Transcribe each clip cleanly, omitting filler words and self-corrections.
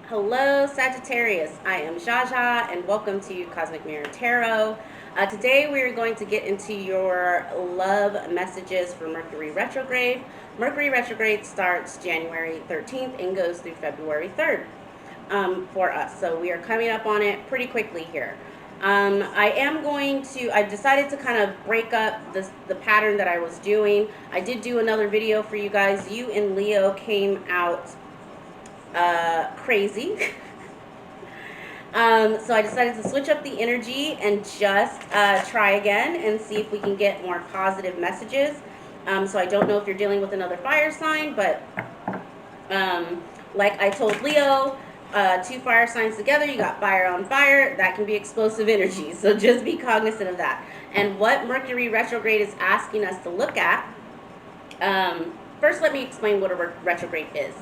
Hello, Sagittarius. I am Jaja, and welcome to Cosmic Mirror Tarot. Today, we are going to get into your love messages for Mercury Retrograde. Mercury Retrograde starts January 13th and goes through February 3rd for us. So we are coming up on it pretty quickly here. I decided to kind of break up the pattern that I was doing. I did do another video for you guys. You and Leo came out crazy. So I decided to switch up the energy and just try again and see if we can get more positive messages. So I don't know if you're dealing with another fire sign, but like I told Leo, two fire signs together, you got fire on fire. That can be explosive energy. So just be cognizant of that. And what Mercury retrograde is asking us to look at, first let me explain what a retrograde is.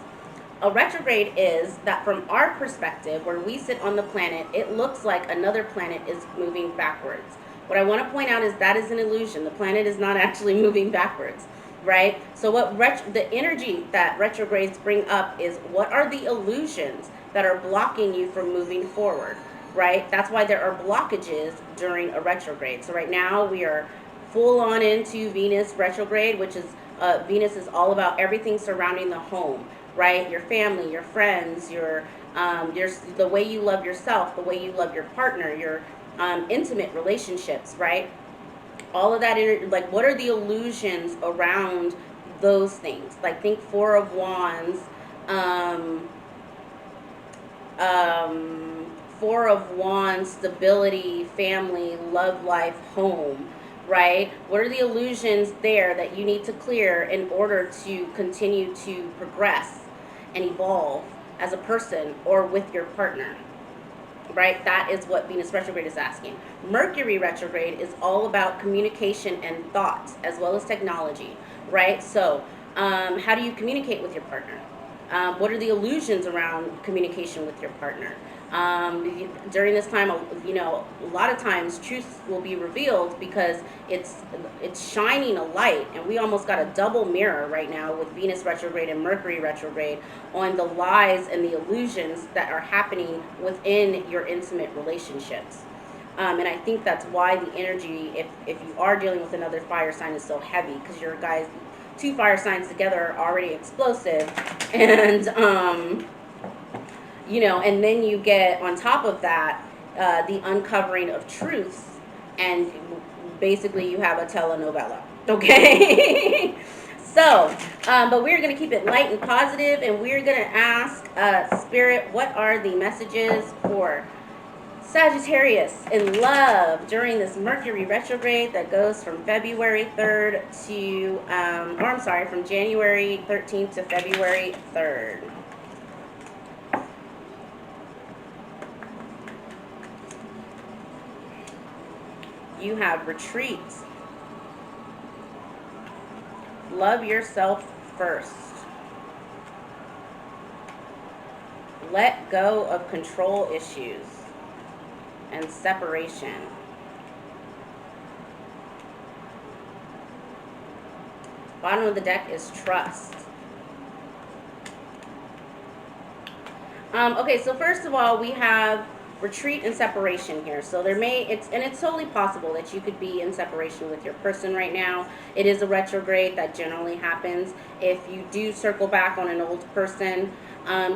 A retrograde is that from our perspective, where we sit on the planet, it looks like another planet is moving backwards. What I want to point out is that is an illusion. The planet is not actually moving backwards, right? So what the energy that retrogrades bring up is, what are the illusions that are blocking you from moving forward, right? That's why there are blockages during a retrograde. So right now we are full on into Venus retrograde, which is Venus is all about everything surrounding the home, right? Your family, your friends, your the way you love yourself, the way you love your partner, your intimate relationships, right? All of that, like, what are the illusions around those things? Like, think Four of Wands, Four of Wands, stability, family, love life, home, right? What are the illusions there that you need to clear in order to continue to progress and evolve as a person or with your partner, right? That is what Venus retrograde is asking. Mercury retrograde is all about communication and thoughts, as well as technology, right? So how do you communicate with your partner? What are the illusions around communication with your partner? During this time, a lot of times truth will be revealed because it's shining a light, and we almost got a double mirror right now with Venus retrograde and Mercury retrograde on the lies and the illusions that are happening within your intimate relationships. And I think that's why the energy, if you are dealing with another fire sign, is so heavy, because your guys, two fire signs together are already explosive, and and then you get on top of that the uncovering of truths, and basically you have a telenovela, okay? So, but we're going to keep it light and positive, and we're going to ask Spirit, what are the messages for Sagittarius in love during this Mercury retrograde that goes from February 3rd to, from January 13th to February 3rd. You have retreat. Love yourself first. Let go of control issues and separation. Bottom of the deck is trust. Okay, so first of all, we have retreat and separation here. So it's totally possible that you could be in separation with your person right now. It is a retrograde. That generally happens. If you do circle back on an old person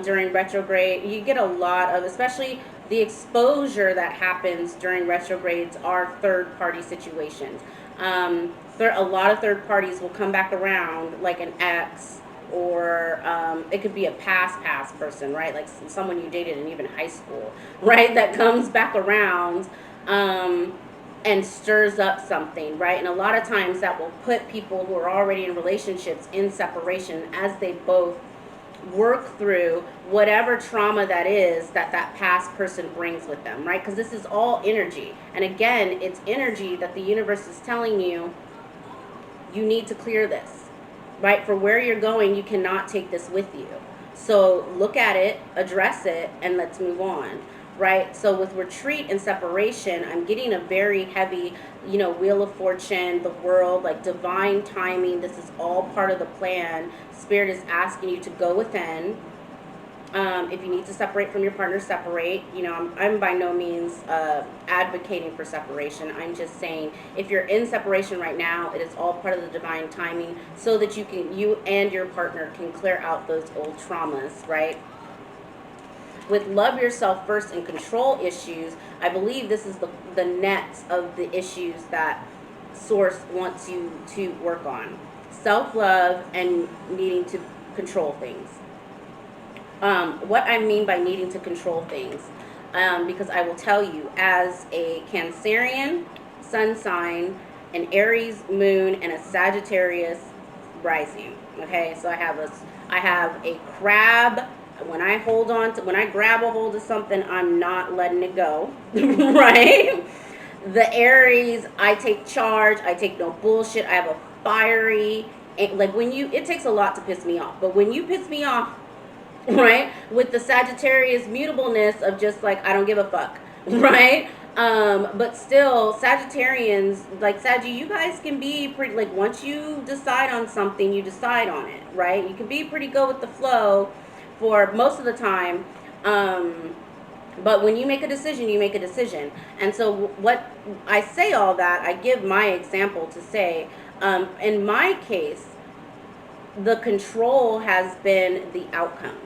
during retrograde, you get a lot of, especially the exposure that happens during retrogrades are third party situations. A lot of third parties will come back around, like an ex, or it could be a past person, right? Like someone you dated in even high school, right? That comes back around and stirs up something, right? And a lot of times that will put people who are already in relationships in separation as they both work through whatever trauma that is that past person brings with them, right? Because this is all energy. And again, it's energy that the universe is telling you, you need to clear this, right? For where you're going, you cannot take this with you. So look at it, address it, and let's move on, right? So with retreat and separation, I'm getting a very heavy, Wheel of Fortune, the world, like divine timing. This is all part of the plan. Spirit is asking you to go within, If you need to separate from your partner, separate. You know, I'm by no means advocating for separation. I'm just saying if you're in separation right now, it is all part of the divine timing so that you and your partner can clear out those old traumas, right? With love yourself first and control issues, I believe this is the net of the issues that Source wants you to work on. Self-love and needing to control things. What I mean by needing to control things, because I will tell you, as a Cancerian sun sign, an Aries moon, and a Sagittarius rising. Okay, so I have a crab. When I grab a hold of something, I'm not letting it go, right? The Aries, I take charge. I take no bullshit. I have a fiery, like it takes a lot to piss me off, but when you piss me off, right, with the Sagittarius mutableness of just like, I don't give a fuck, right? But still, Sagittarians, like Saggy, you guys can be pretty, like, once you decide on something, you decide on it, right? You can be pretty go with the flow for most of the time. But when you make a decision, you make a decision. And so what I say all that, I give my example to say, in my case, the control has been the outcome,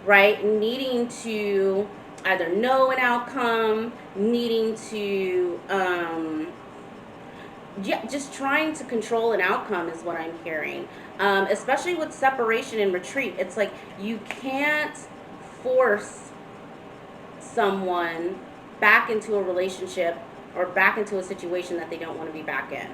right? Needing to either know an outcome, needing to, yeah, just trying to control an outcome is what I'm hearing. Especially with separation and retreat, it's like you can't force someone back into a relationship or back into a situation that they don't want to be back in.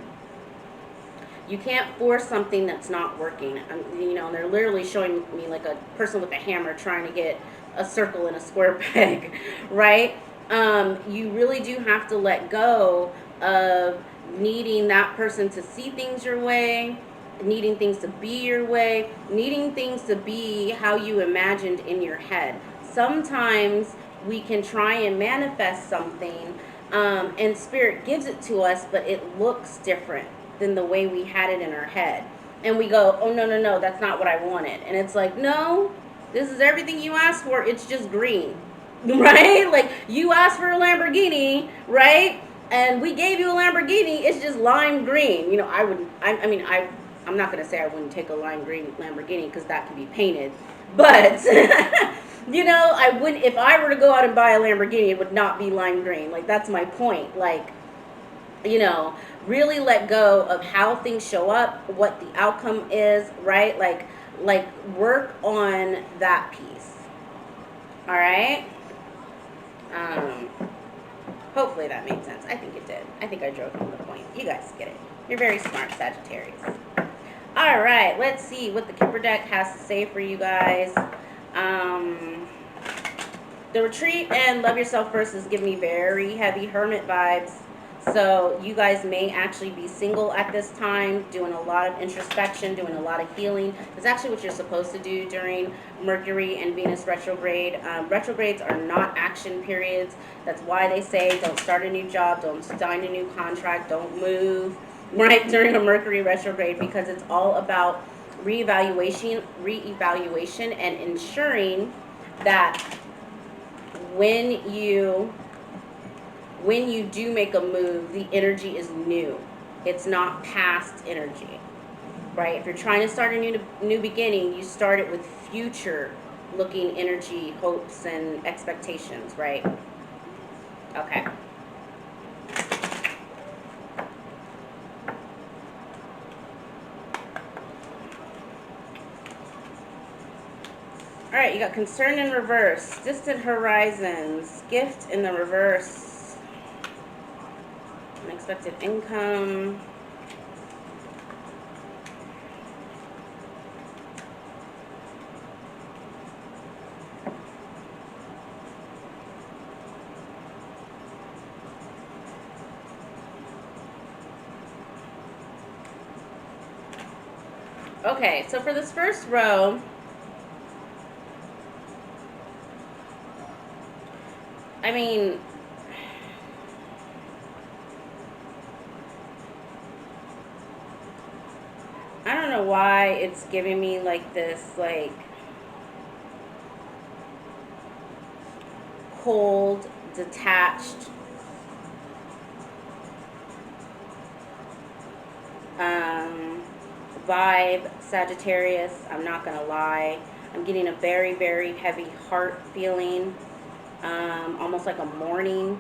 You can't force something that's not working. You know, they're literally showing me like a person with a hammer trying to get a circle in a square peg, right? You really do have to let go of needing that person to see things your way, needing things to be your way, needing things to be how you imagined in your head. Sometimes we can try and manifest something, and Spirit gives it to us, but it looks different than the way we had it in our head. And we go, oh, no, that's not what I wanted. And it's like, no, this is everything you asked for. It's just green, right? Like, you asked for a Lamborghini, right? And we gave you a Lamborghini. It's just lime green. You know, I'm not going to say I wouldn't take a lime green Lamborghini because that could be painted. But, you know, I wouldn't, if I were to go out and buy a Lamborghini, it would not be lime green. Like, that's my point. Like, you know, really let go of how things show up, what the outcome is, right? Like work on that piece. All right. Hopefully that made sense. I think it did. I think I drove home the point. You guys get it. You're very smart, Sagittarius. All right. Let's see what the Kipper deck has to say for you guys. The retreat and love yourself first is giving me very heavy hermit vibes. So you guys may actually be single at this time, doing a lot of introspection, doing a lot of healing. It's actually what you're supposed to do during Mercury and Venus retrograde. Retrogrades are not action periods. That's why they say don't start a new job, don't sign a new contract, don't move, right, during a Mercury retrograde, because it's all about reevaluation, and ensuring that when you do make a move, the energy is new. It's not past energy, right? If you're trying to start a new beginning, you start it with future looking energy, hopes, and expectations, right? Okay. All right, you got concern in reverse, distant horizons, gift in the reverse, unexpected income. Okay, so for this first row, I mean, I don't know why it's giving me like this, like, cold, detached, vibe, Sagittarius. I'm not gonna lie. I'm getting a very, very heavy heart feeling, almost like a mourning.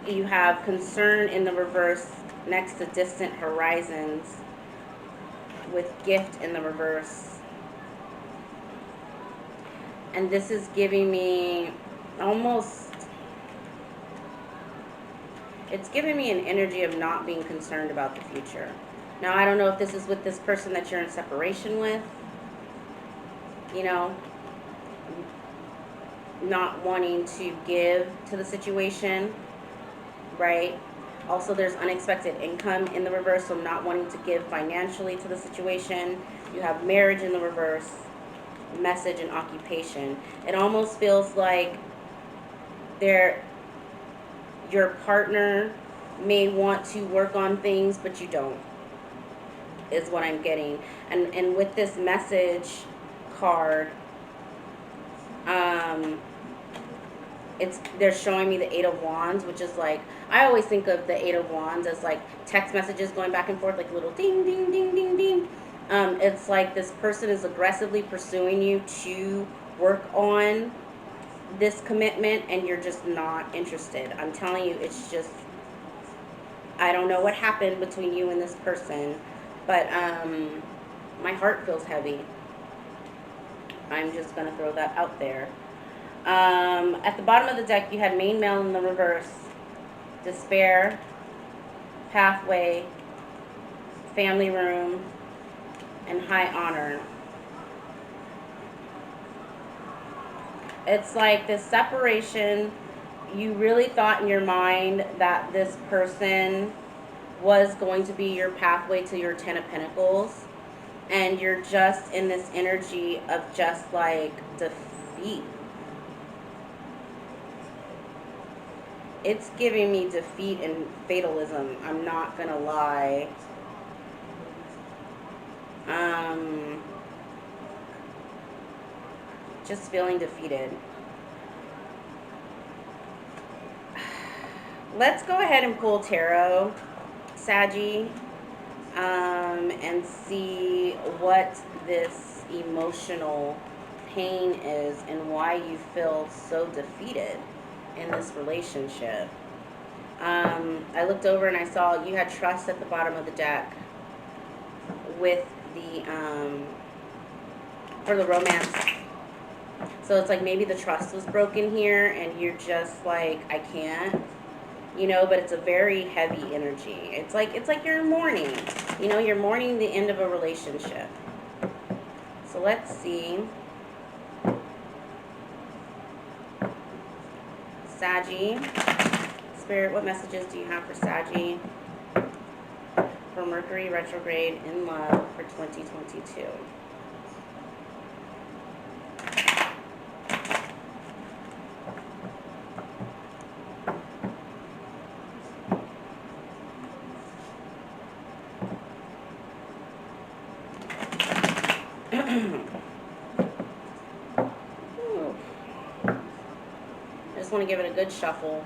You have concern in the reverse next to distant horizons with gift in the reverse. And this is giving me almost, it's giving me an energy of not being concerned about the future. Now, I don't know if this is with this person that you're in separation with, you know, not wanting to give to the situation, right? Also, there's unexpected income in the reverse, so not wanting to give financially to the situation. You have marriage in the reverse, message and occupation. It almost feels like your partner may want to work on things, but you don't, is what I'm getting. And with this message card, they're showing me the Eight of Wands, which is like, I always think of the Eight of Wands as like text messages going back and forth, like little ding, ding, ding, ding, ding. It's like this person is aggressively pursuing you to work on this commitment, and you're just not interested. I'm telling you, it's just, I don't know what happened between you and this person, but my heart feels heavy. I'm just going to throw that out there. At the bottom of the deck, you had main male in the reverse, despair, pathway, family room, and high honor. It's like this separation, you really thought in your mind that this person was going to be your pathway to your Ten of Pentacles, and you're just in this energy of just like defeat. It's giving me defeat and fatalism, I'm not gonna lie. Just feeling defeated. Let's go ahead and pull tarot, Sagi, and see what this emotional pain is and why you feel so defeated in this relationship. I looked over and I saw you had trust at the bottom of the deck with the for the romance. So it's like maybe the trust was broken here and you're just like, I can't, you know, but it's a very heavy energy. It's like you're mourning, you know, you're mourning the end of a relationship. So let's see. Sagi, Spirit, what messages do you have for Sagi for Mercury retrograde in love for 2022? I just want to give it a good shuffle.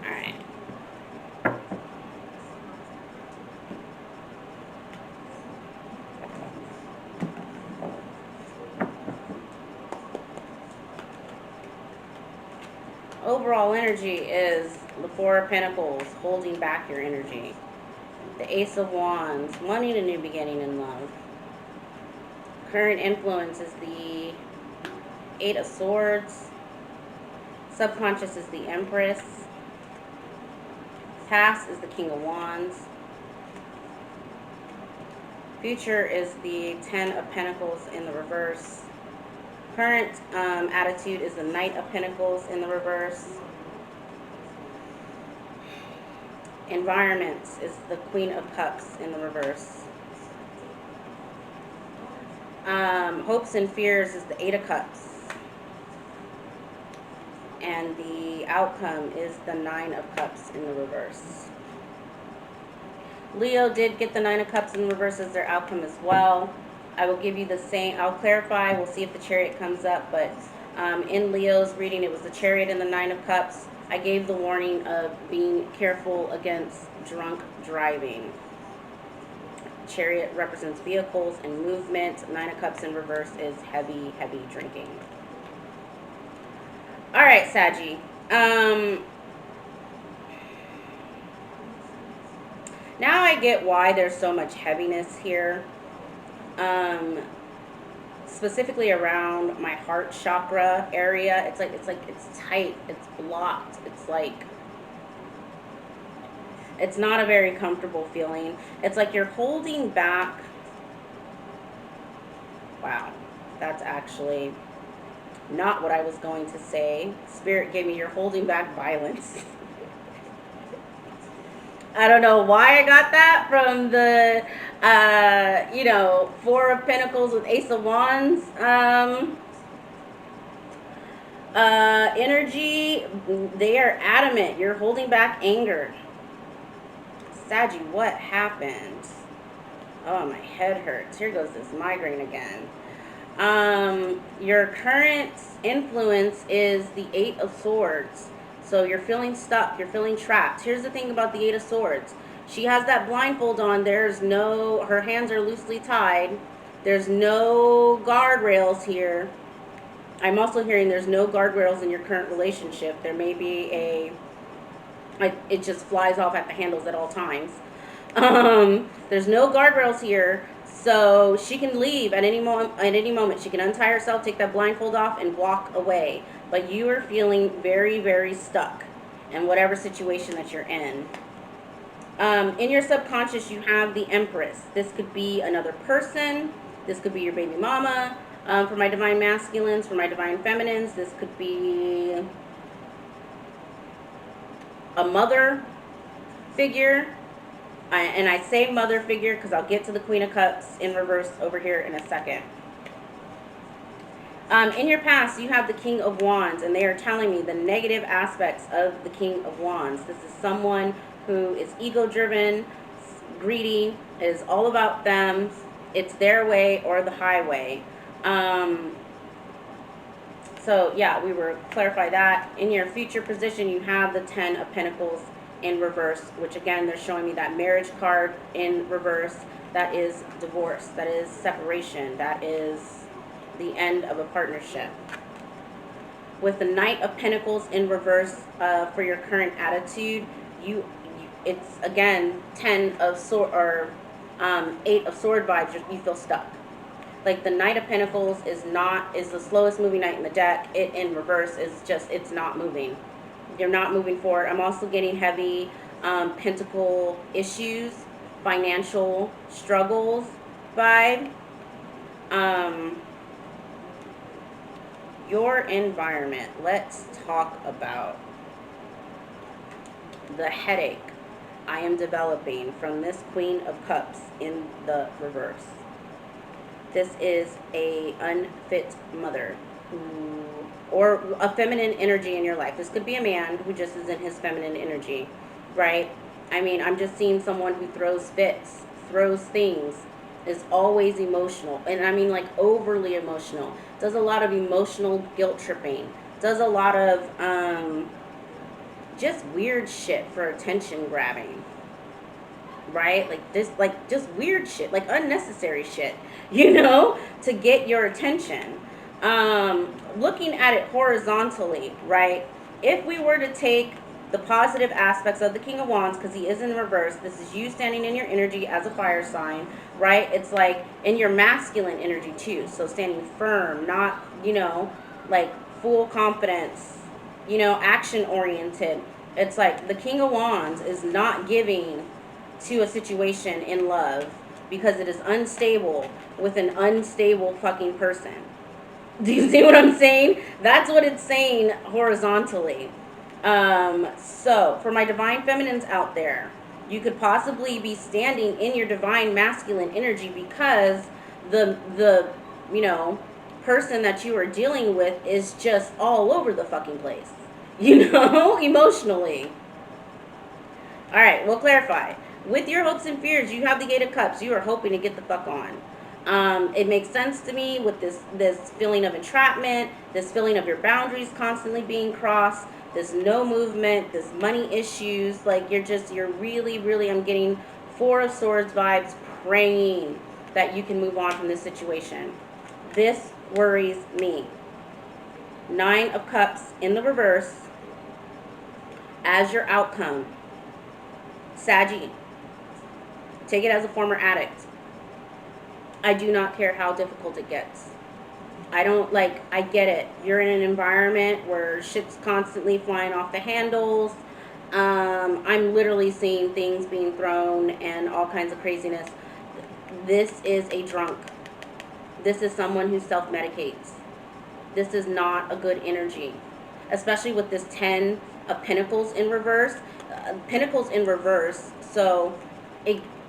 Alright. Overall energy is the Four of Pentacles, holding back your energy. The Ace of Wands, wanting a new beginning in love. Current influence is the Eight of Swords. Subconscious is the Empress. Past is the King of Wands. Future is the Ten of Pentacles in the reverse. Current attitude is the Knight of Pentacles in the reverse. Environment is the Queen of Cups in the reverse. Hopes and fears is the Eight of Cups. And the outcome is the Nine of Cups in the reverse. Leo did get the Nine of Cups in reverse as their outcome as well. I will give you the same, I'll clarify, we'll see if the Chariot comes up, but in Leo's reading, it was the Chariot and the Nine of Cups. I gave the warning of being careful against drunk driving. Chariot represents vehicles and movement. Nine of Cups in reverse is heavy, heavy drinking. All right, Sagi. Now I get why there's so much heaviness here. Specifically around my heart chakra area. It's tight, it's blocked. It's not a very comfortable feeling. It's like you're holding back. Wow, that's actually not what I was going to say. Spirit gave me, you're holding back violence. I don't know why I got that from the, Four of Pentacles with Ace of Wands energy. They are adamant. You're holding back anger. Sagi, what happened? Oh, my head hurts. Here goes this migraine again. Your current influence is the Eight of Swords. So you're feeling stuck. You're feeling trapped. Here's the thing about the Eight of Swords. She has that blindfold on. Her hands are loosely tied. There's no guardrails here. I'm also hearing there's no guardrails in your current relationship. There may be it just flies off at the handles at all times. There's no guardrails here. So she can leave at any moment. She can untie herself, take that blindfold off, and walk away. But you are feeling very, very stuck in whatever situation that you're in. In your subconscious, you have the Empress. This could be another person. This could be your baby mama. For my divine masculines, for my divine feminines, this could be a mother figure. And I say mother figure because I'll get to the Queen of Cups in reverse over here in a second. In your past, you have the King of Wands, and they are telling me the negative aspects of the King of Wands. This is someone who is ego-driven, greedy, it is all about them. It's their way or the highway. So, yeah, we will clarify that. In your future position, you have the Ten of Pentacles in reverse, which, again, they're showing me that marriage card in reverse. That is divorce. That is separation. That is the end of a partnership. With the Knight of Pentacles in reverse for your current attitude, it's again 10 of sword or 8 of sword vibes. You feel stuck. Like the Knight of Pentacles is the slowest moving knight in the deck. It in reverse is just, it's not moving. You're not moving forward. I'm also getting heavy pentacle issues, financial struggles vibe. Your environment. Let's talk about the headache I am developing from this Queen of Cups in the reverse. This is a unfit mother or a feminine energy in your life. This could be a man who just is in his feminine energy, right? I mean, I'm just seeing someone who throws fits, throws things, is always emotional. And I mean like overly emotional. Does a lot of emotional guilt tripping. Does a lot of just weird shit for attention grabbing. Right? Like just weird shit, like unnecessary shit, to get your attention. Looking at it horizontally, right? If we were to take the positive aspects of the King of Wands, because he is in reverse, this is you standing in your energy as a fire sign, right? It's like in your masculine energy too. So standing firm, not, like full confidence, action oriented. It's like the King of Wands is not giving to a situation in love because it is unstable with an unstable fucking person. Do you see what I'm saying? That's what it's saying horizontally. So for my divine feminines out there, you could possibly be standing in your divine masculine energy because the person that you are dealing with is just all over the fucking place. you know, emotionally. All right, we'll clarify. With your hopes and fears, you have the Eight of Cups. You are hoping to get the fuck on. It makes sense to me with this feeling of entrapment, this feeling of your boundaries constantly being crossed, this no movement, this money issues. Like you're really, really, I'm getting Four of Swords vibes, praying that you can move on from this situation. This worries me. Nine of Cups in the reverse as your outcome. Sagi, take it as a former addict. I do not care how difficult it gets. I get it. You're in an environment where shit's constantly flying off the handles. I'm literally seeing things being thrown and all kinds of craziness. This is a drunk. This is someone who self-medicates. This is not a good energy, especially with this 10 of Pentacles in reverse. Pentacles in reverse, so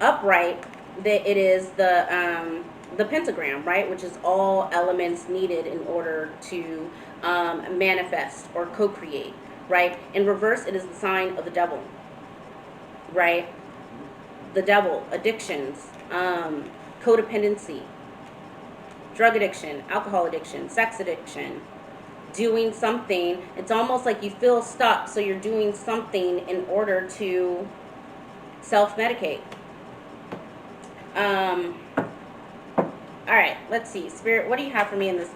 upright, that it is the pentagram, right, which is all elements needed in order to manifest or co-create, right? In reverse, it is the sign of the devil, right? The devil, addictions, codependency, drug addiction, alcohol addiction, sex addiction, doing something. It's almost like you feel stuck, so you're doing something in order to self-medicate. All right, let's see. Spirit, what do you have for me in this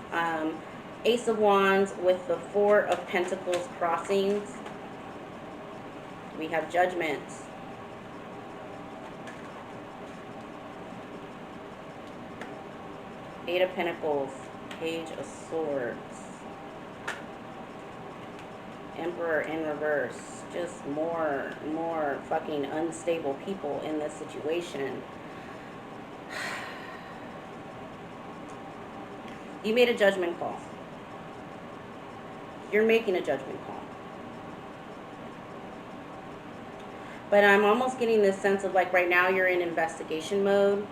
Ace of Wands with the Four of Pentacles crossings? We have Judgment. Eight of Pentacles, Page of Swords. Emperor in reverse. Just more fucking unstable people in this situation. You made a judgment call. You're making a judgment call. But I'm almost getting this sense of like right now you're in investigation mode.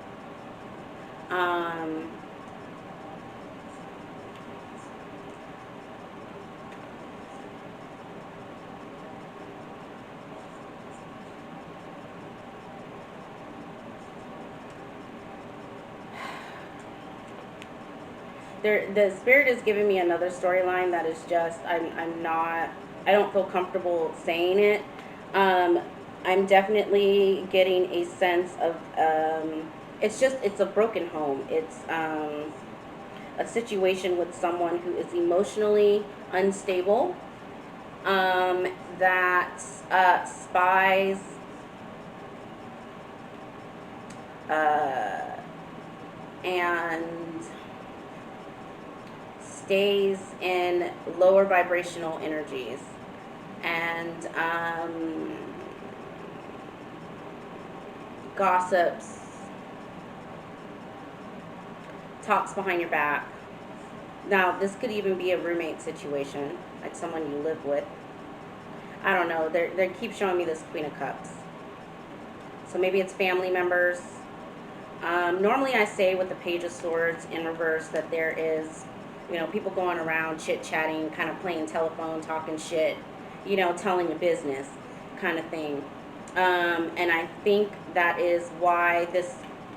The Spirit is giving me another storyline that is just, I don't feel comfortable saying it. I'm definitely getting a sense of, it's a broken home. It's a situation with someone who is emotionally unstable, that spies, and stays in lower vibrational energies, and gossips, talks behind your back. Now, this could even be a roommate situation, like someone you live with. I don't know. They keep showing me this Queen of Cups. So maybe it's family members. Normally I say with the Page of Swords in reverse that there is, you know, people going around chit-chatting, kind of playing telephone, talking shit, you know, telling your business kind of thing. And I think that is why this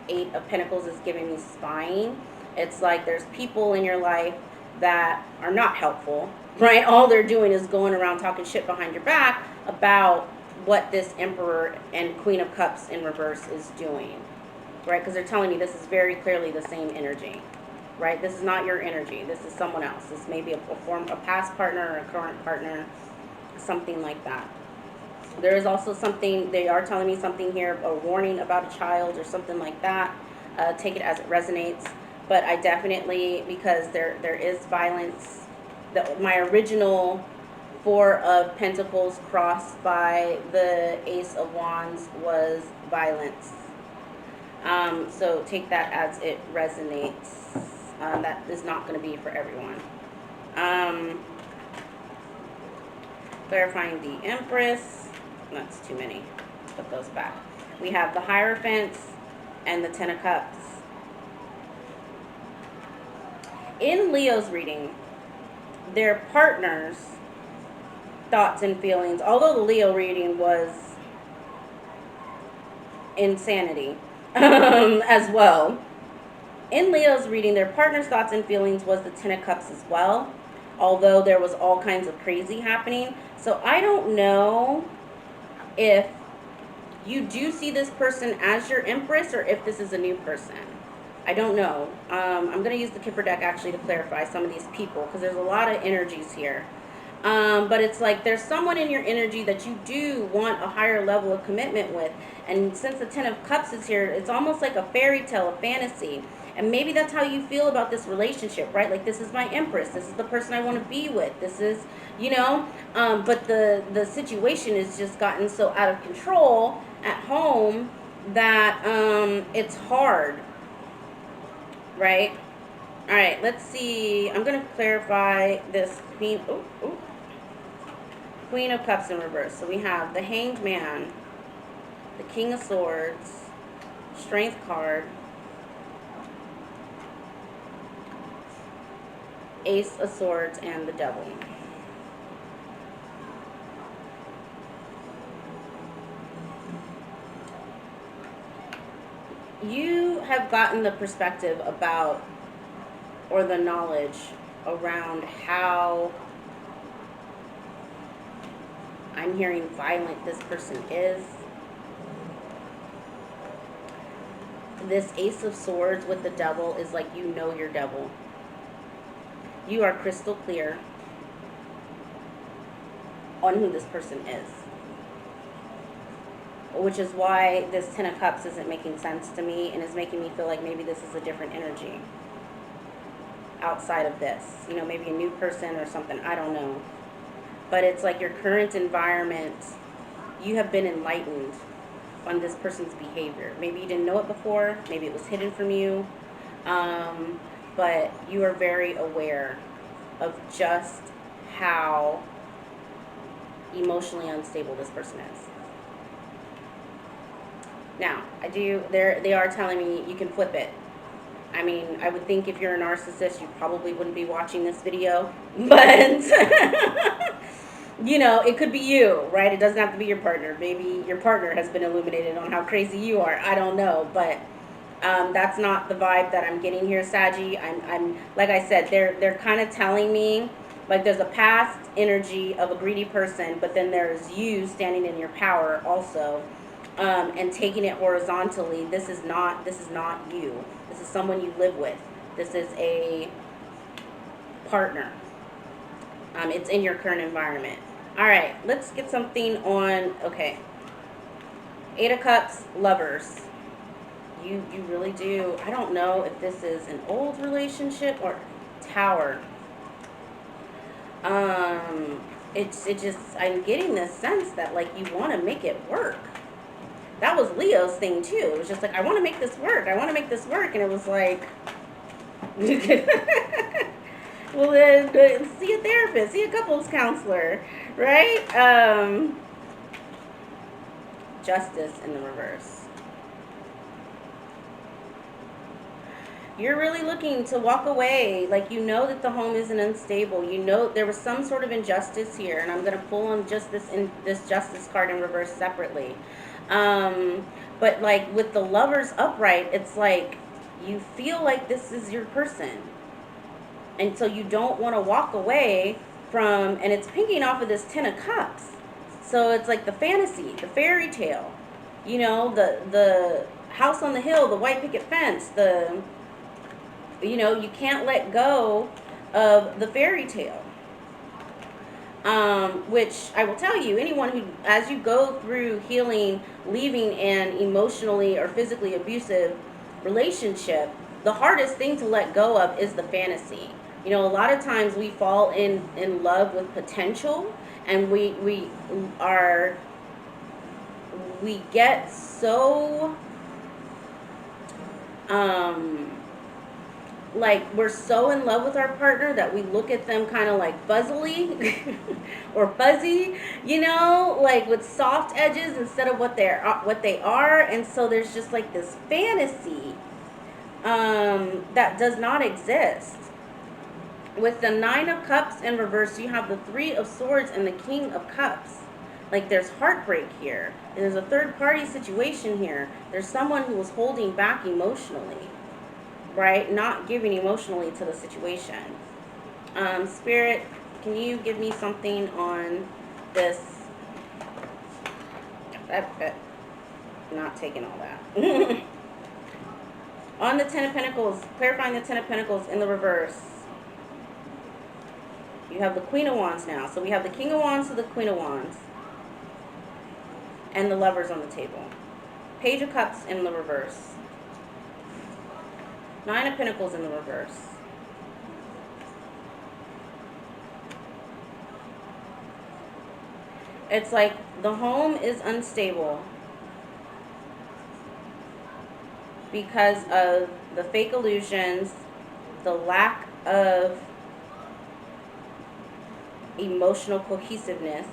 Eight of Pentacles is giving me spying. It's like there's people in your life that are not helpful, right? All they're doing is going around talking shit behind your back about what this Emperor and Queen of Cups in reverse is doing, right? Because they're telling me this is very clearly the same energy. Right? This is not your energy. This is someone else. This may be a past partner or a current partner, something like that. There is also something, they are telling me something here, a warning about a child or something like that. Take it as it resonates. But I definitely, because there is violence, my original Four of Pentacles crossed by the Ace of Wands was violence. So take that as it resonates. That is not going to be for everyone. Clarifying the Empress. That's too many. Put those back. We have the Hierophant and the Ten of Cups. In Leo's reading, their partners thoughts and feelings, although the Leo reading was insanity as well. In Leo's reading, their partner's thoughts and feelings was the Ten of Cups as well, although there was all kinds of crazy happening. So I don't know if you do see this person as your Empress or if this is a new person. I don't know. I'm going to use the Kipper deck actually to clarify some of these people, because there's a lot of energies here. But it's like there's someone in your energy that you do want a higher level of commitment with. And since the Ten of Cups is here, it's almost like a fairy tale, a fantasy. And maybe that's how you feel about this relationship, right? Like, this is my Empress. This is the person I want to be with. This is, you know, but the situation has just gotten so out of control at home that it's hard, right? All right, let's see. I'm going to clarify this Queen. Queen of Cups in reverse. So we have the Hanged Man, the King of Swords, Strength card, Ace of Swords, and the Devil. You have gotten the perspective about, or the knowledge around how, I'm hearing, violent this person is. This Ace of Swords with the Devil is like, you know your devil. You are crystal clear on who this person is. Which is why this Ten of Cups isn't making sense to me and is making me feel like maybe this is a different energy outside of this. You know, maybe a new person or something. I don't know. But it's like your current environment, you have been enlightened on this person's behavior. Maybe you didn't know it before. Maybe it was hidden from you. But you are very aware of just how emotionally unstable this person is. Now, they are telling me you can flip it. I mean, I would think if you're a narcissist, you probably wouldn't be watching this video. But, you know, it could be you, right? It doesn't have to be your partner. Maybe your partner has been illuminated on how crazy you are. I don't know. But that's not the vibe that I'm getting here, Sagi. I'm like I said, they're kind of telling me, like, there's a past energy of a greedy person, but then there's you standing in your power also. And taking it horizontally. This is not you. This is someone you live with. This is a partner. It's in your current environment. All right, let's get something on. Okay, Eight of Cups, Lovers. You really do. I don't know if this is an old relationship or Tower. It just, I'm getting this sense that, like, you want to make it work. That was Leo's thing too. It was just like, I want to make this work. I want to make this work. And it was like, well, then see a therapist, see a couples counselor, right? Justice in the reverse. You're really looking to walk away. Like, you know that the home isn't unstable. You know there was some sort of injustice here. And I'm going to pull on just this Justice card in reverse separately. But like with the Lovers upright, it's like you feel like this is your person, and so you don't want to walk away from, and it's pinging off of this Ten of Cups. So it's like the fantasy, the fairy tale, you know, the house on the hill, the white picket fence, you know, you can't let go of the fairy tale. Which I will tell you, anyone who, as you go through healing, leaving an emotionally or physically abusive relationship, the hardest thing to let go of is the fantasy. You know, a lot of times we fall in love with potential, and we get so like, we're so in love with our partner that we look at them kind of like fuzzily or fuzzy, you know, like with soft edges instead of what they are. And so there's just like this fantasy that does not exist. With the Nine of Cups in reverse, you have the Three of Swords and the King of Cups. Like, there's heartbreak here. And there's a third-party situation here. There's someone who was holding back emotionally, right? Not giving emotionally to the situation. Spirit, can you give me something on this? Not taking all that. On the Ten of Pentacles, clarifying the Ten of Pentacles in the reverse. You have the Queen of Wands now. So we have the King of Wands to the Queen of Wands. And the Lovers on the table. Page of Cups in the reverse. Nine of Pentacles in the reverse. It's like the home is unstable because of the fake illusions, the lack of emotional cohesiveness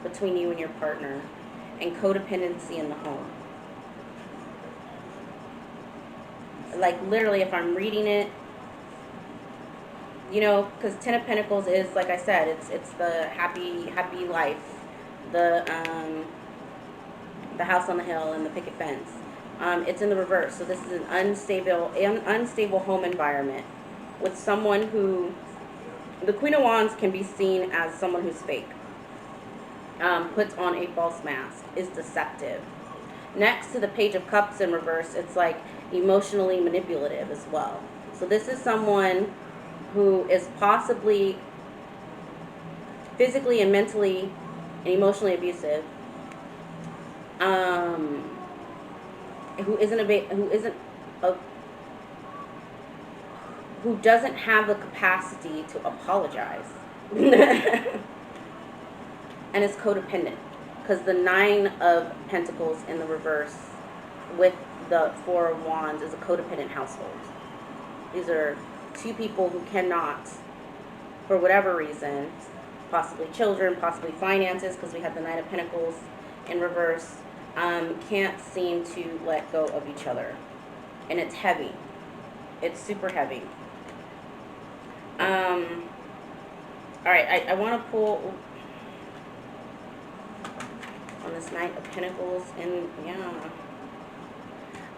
between you and your partner, and codependency in the home. Like, literally, if I'm reading it, you know, because Ten of Pentacles is, like I said, it's the happy life, the house on the hill and the picket fence. It's in the reverse, so this is an unstable home environment with someone who, the Queen of Wands can be seen as someone who's fake, puts on a false mask, is deceptive. Next to the Page of Cups in reverse, it's like emotionally manipulative as well. So this is someone who is possibly physically and mentally and emotionally abusive, who doesn't have the capacity to apologize, and is codependent, because the Nine of Pentacles in the reverse with the Four of Wands is a codependent household. These are two people who cannot, for whatever reason, possibly children, possibly finances, because we have the Nine of Pentacles in reverse, can't seem to let go of each other. And it's heavy. It's super heavy. Alright, I want to pull on this Knight of Pentacles, and yeah,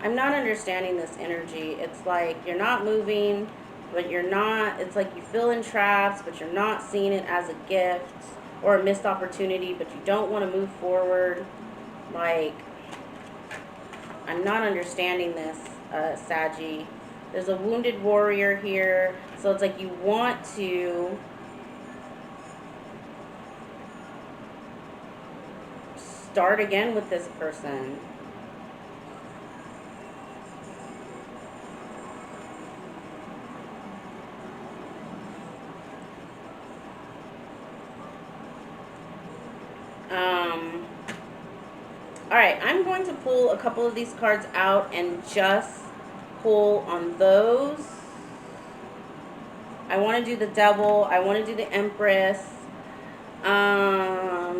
I'm not understanding this energy. It's like you're not moving, but you're not, it's like you feel entrapped, but you're not seeing it as a gift or a missed opportunity, but you don't want to move forward. Like, I'm not understanding this, Sagi. There's a wounded warrior here, so it's like you want to start again with this person. Alright, I'm going to pull a couple of these cards out and just pull on those. I want to do the Devil. I want to do the Empress. I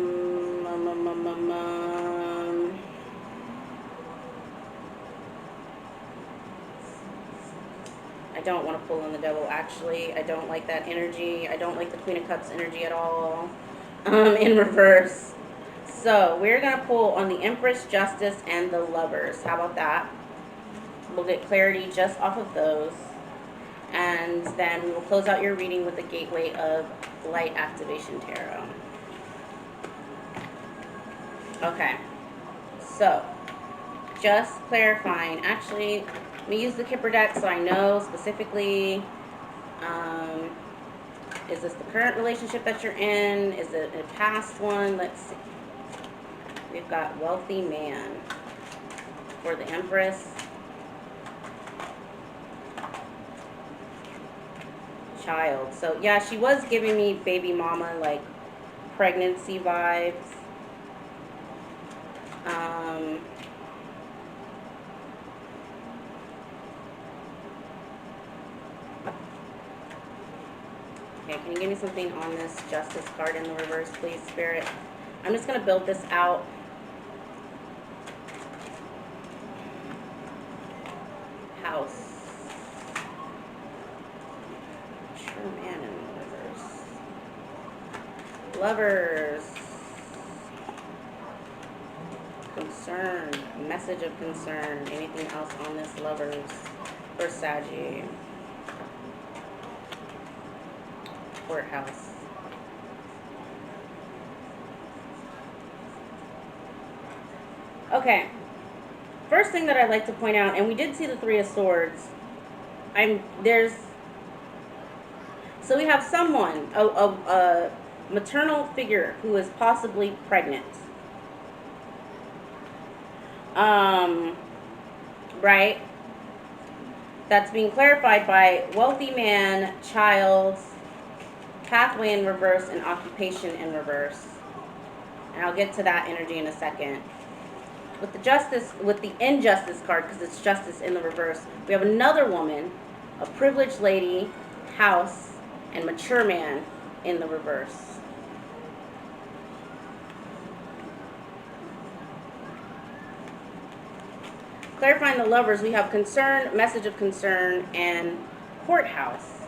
don't want to pull on the Devil, actually. I don't like that energy. I don't like the Queen of Cups energy at all. In reverse. So, we're going to pull on the Empress, Justice, and the Lovers. How about that? We'll get clarity just off of those. And then we will close out your reading with the Gateway of Light Activation Tarot. Okay. So, just clarifying. Actually, let me use the Kipper deck so I know specifically, is this the current relationship that you're in? Is it a past one? Let's see. We've got Wealthy Man for the Empress. Child. So, yeah, she was giving me baby mama, like, pregnancy vibes. Okay, can you give me something on this Justice card in the reverse, please, Spirit? I'm just going to build this out. House. Sure, man. Lovers. Concern. Message of concern. Anything else on this lovers for Sagi? Courthouse. Okay. First thing that I'd like to point out, and we did see the Three of Swords. So we have someone, a maternal figure who is possibly pregnant. Right? That's being clarified by wealthy man, child, pathway in reverse, and occupation in reverse. And I'll get to that energy in a second. With the injustice card, because it's justice in the reverse, we have another woman, a privileged lady, house, and mature man in the reverse. Clarifying the lovers, we have concern, message of concern, and courthouse.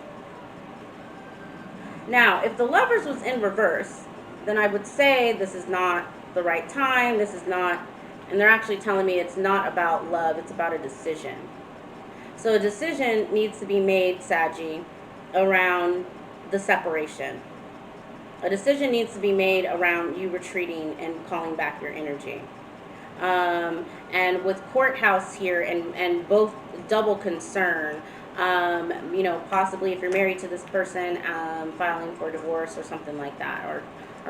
Now, if the lovers was in reverse, then I would say this is not the right time, this is not, and they're actually telling me it's not about love, it's about a decision. So a decision needs to be made, Sagi, around the separation. A decision needs to be made around you retreating and calling back your energy. And with courthouse here and both double concern, you know, possibly if you're married to this person, filing for divorce or something like that, or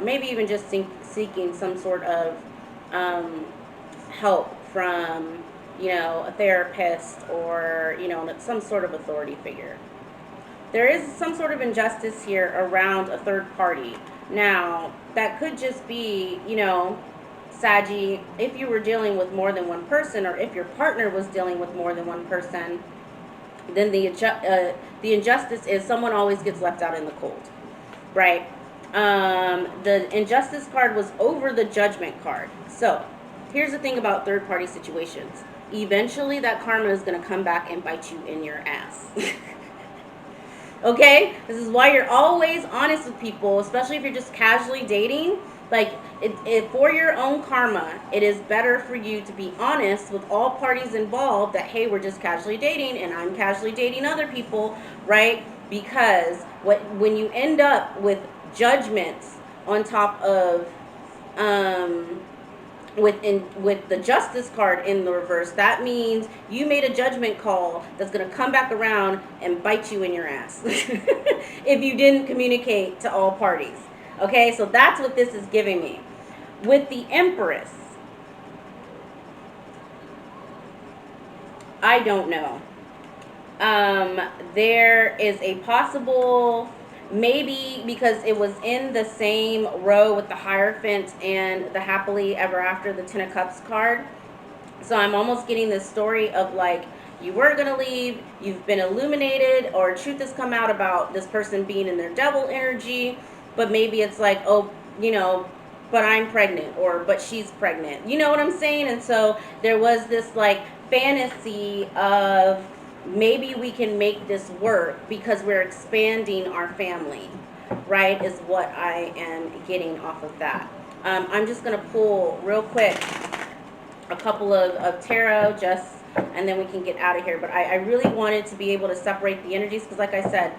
maybe even just seeking some sort of help from, you know, a therapist or, you know, some sort of authority figure. There is some sort of injustice here around a third party. Now, that could just be, you know, Sagi, if you were dealing with more than one person, or if your partner was dealing with more than one person, then the injustice is someone always gets left out in the cold, right? The injustice card was over the judgment card. So here's the thing about third party situations. Eventually that karma is going to come back and bite you in your ass. Okay? This is why you're always honest with people, especially if you're just casually dating. Like, for your own karma, it is better for you to be honest with all parties involved that, hey, we're just casually dating and I'm casually dating other people, right? Because when you end up with judgments on top of, with the justice card in the reverse, that means you made a judgment call that's going to come back around and bite you in your ass if you didn't communicate to all parties. Okay, so that's what this is giving me. With the Empress, I don't know. There is a possible, maybe because it was in the same row with the Hierophant and the Happily Ever After, the Ten of Cups card. So I'm almost getting this story of like, you were going to leave, you've been illuminated, or truth has come out about this person being in their devil energy. But maybe it's like, oh, you know, but I'm pregnant, or but she's pregnant. You know what I'm saying? And so there was this like fantasy of maybe we can make this work because we're expanding our family, right? Is what I am getting off of that. I'm just going to pull real quick a couple of tarot just, and then we can get out of here. But I really wanted to be able to separate the energies because like I said,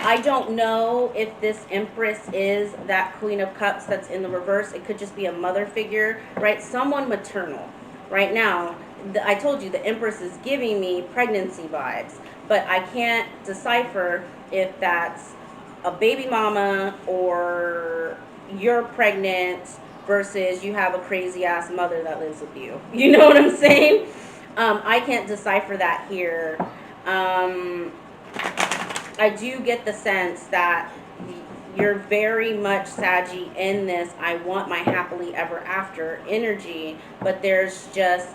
I don't know if this Empress is that Queen of Cups that's in the reverse. It could just be a mother figure, right? Someone maternal. Right now, I told you the Empress is giving me pregnancy vibes, but I can't decipher if that's a baby mama or you're pregnant versus you have a crazy ass mother that lives with you. You know what I'm saying? I can't decipher that here. I do get the sense that you're very much Sagi in this I want my happily ever after energy, but there's a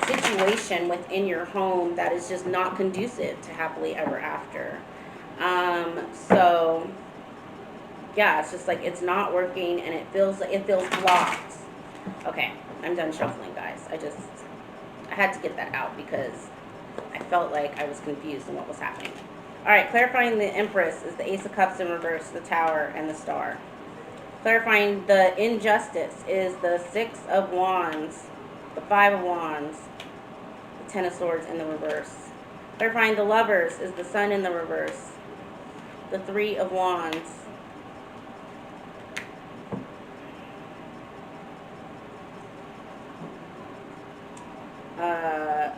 situation within your home that is just not conducive to happily ever after. So yeah, it's just like it's not working and it feels blocked. Okay, I'm done shuffling, guys. I had to get that out because I felt like I was confused in what was happening. All right, clarifying the Empress is the Ace of Cups in reverse, the Tower, and the Star. Clarifying the Injustice is the Six of Wands, the Five of Wands, the Ten of Swords in the reverse. Clarifying the Lovers is the Sun in the reverse, the Three of Wands,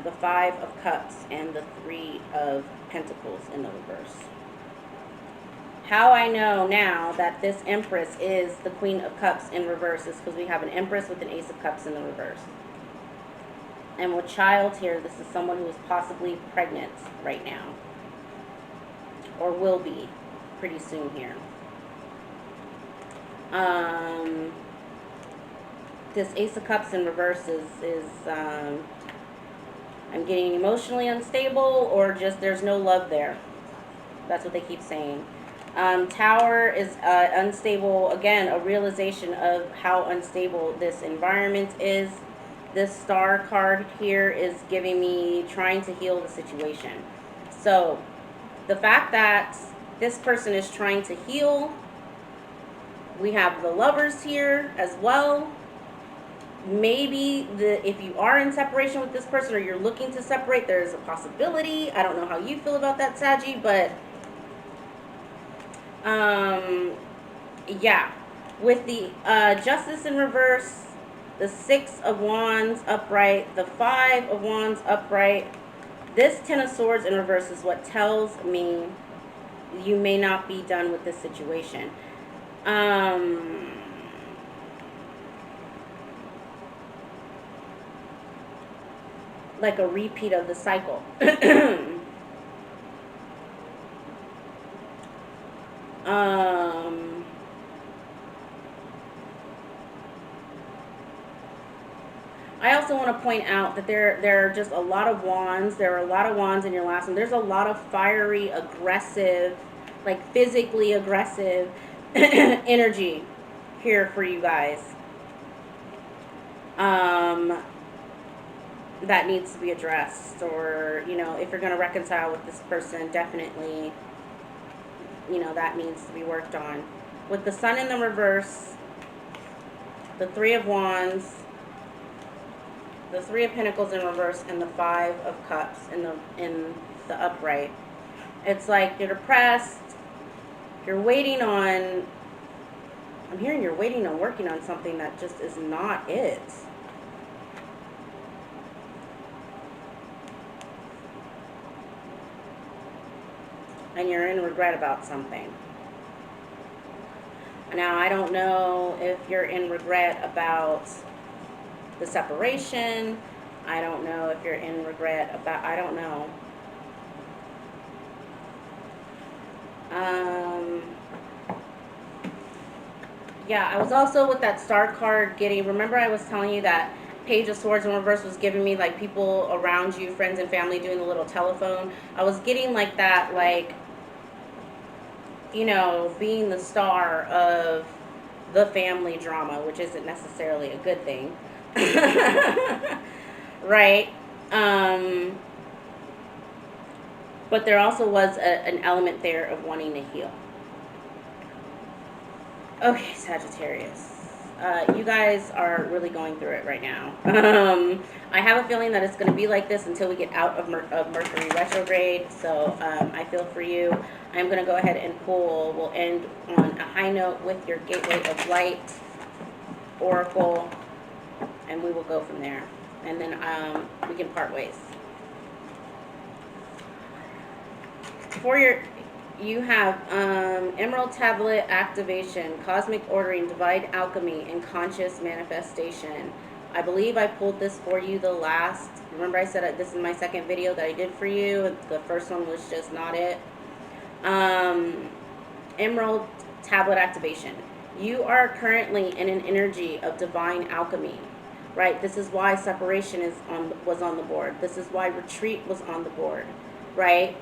the Five of Cups, and the Three of Pentacles in the reverse. How I know now that this Empress is the Queen of Cups in reverse is because we have an Empress with an Ace of Cups in the reverse. And with child here, this is someone who is possibly pregnant right now. Or will be pretty soon here. This Ace of Cups in reverse is I'm getting emotionally unstable, or just there's no love there. That's what they keep saying. Tower is unstable. Again, a realization of how unstable this environment is. This Star card here is giving me trying to heal the situation. So the fact that this person is trying to heal, we have the Lovers here as well. Maybe if you are in separation with this person, or you're looking to separate, there's a possibility. I don't know how you feel about that, Sagi, but yeah, with the Justice in reverse, the Six of Wands upright, the Five of Wands upright, this Ten of Swords in reverse is what tells me you may not be done with this situation. Like a repeat of the cycle. I also want to point out that there are just a lot of wands. There are a lot of wands in your last one. There's a lot of fiery, aggressive, like physically aggressive energy here for you guys. That needs to be addressed, or, you know, if you're going to reconcile with this person, definitely, you know, that needs to be worked on. With the Sun in the reverse, the Three of Wands, the Three of Pentacles in reverse, and the Five of Cups in the upright. It's like you're depressed. You're waiting on, I'm hearing you're waiting on working on something that just is not it. And you're in regret about something. Now, I don't know if you're in regret about the separation. I don't know if you're in regret about, I don't know. Yeah, I was also with that Star card getting, remember I was telling you that Page of Swords in reverse was giving me like people around you, friends and family, doing the little telephone. I was getting like that, like, you know, being the star of the family drama, which isn't necessarily a good thing. Right? But there also was an element there of wanting to heal. Okay, Sagittarius. You guys are really going through it right now. I have a feeling that it's going to be like this until we get out of Mercury Retrograde. So I feel for you. I'm going to go ahead and pull. We'll end on a high note with your Gateway of Light Oracle. And we will go from there. And then we can part ways. For you have Emerald Tablet Activation, Cosmic Ordering, Divine Alchemy, and Conscious Manifestation. I believe I pulled this for you the last, remember I said this is my second video that I did for you. The first one was just not it. Emerald Tablet Activation. You are currently in an energy of divine alchemy, right? This is why separation was on the board. This is why retreat was on the board, right?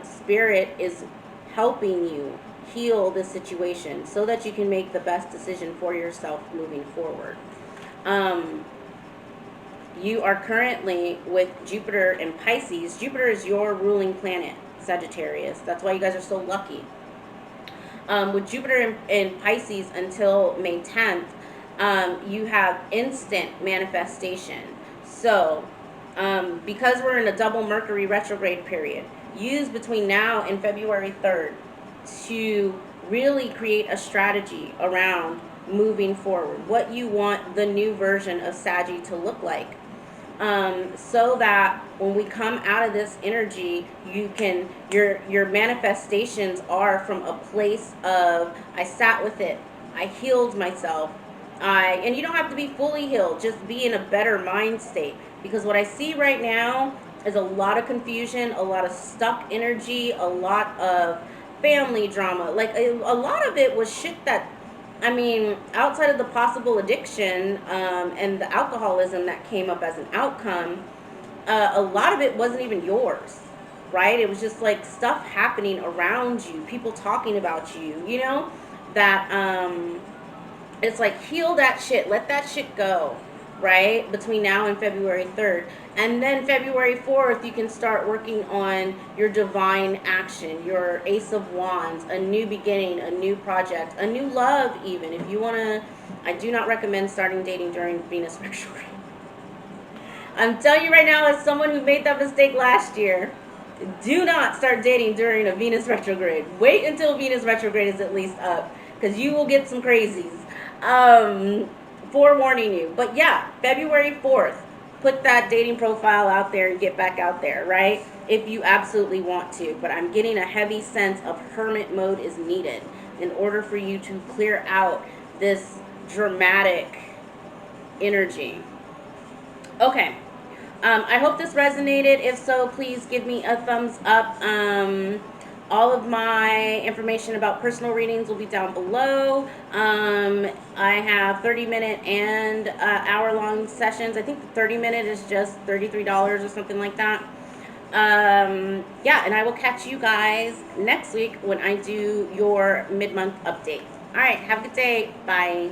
Spirit is helping you heal this situation so that you can make the best decision for yourself moving forward. You are currently with Jupiter and Pisces. Jupiter is your ruling planet, Sagittarius. That's why you guys are so lucky. With Jupiter in Pisces until May 10th, you have instant manifestation. So, because we're in a double Mercury retrograde period, use between now and February 3rd to really create a strategy around moving forward, what you want the new version of Sagi to look like. So that when we come out of this energy, you can, your manifestations are from a place of, I sat with it, I healed myself, and you don't have to be fully healed, just be in a better mind state. Because what I see right now is a lot of confusion, a lot of stuck energy, a lot of family drama. Like a lot of it was shit that, I mean, outside of the possible addiction and the alcoholism that came up as an outcome, a lot of it wasn't even yours, right? It was just like stuff happening around you, people talking about you, you know, that it's like, heal that shit, let that shit go, right? Between now and February 3rd. And then February 4th, you can start working on your divine action, your Ace of Wands, a new beginning, a new project, a new love even. If you want to, I do not recommend starting dating during Venus retrograde. I'm telling you right now, as someone who made that mistake last year, do not start dating during a Venus retrograde. Wait until Venus retrograde is at least up, because you will get some crazies. Forewarning you. But yeah, February 4th, put that dating profile out there and get back out there, right? If you absolutely want to. But I'm getting a heavy sense of hermit mode is needed in order for you to clear out this dramatic energy. Okay. I hope this resonated. If so, please give me a thumbs up. All of my information about personal readings will be down below. I have 30-minute and hour-long sessions. I think the 30-minute is just $33 or something like that. Yeah, and I will catch you guys next week when I do your mid-month update. All right, have a good day. Bye.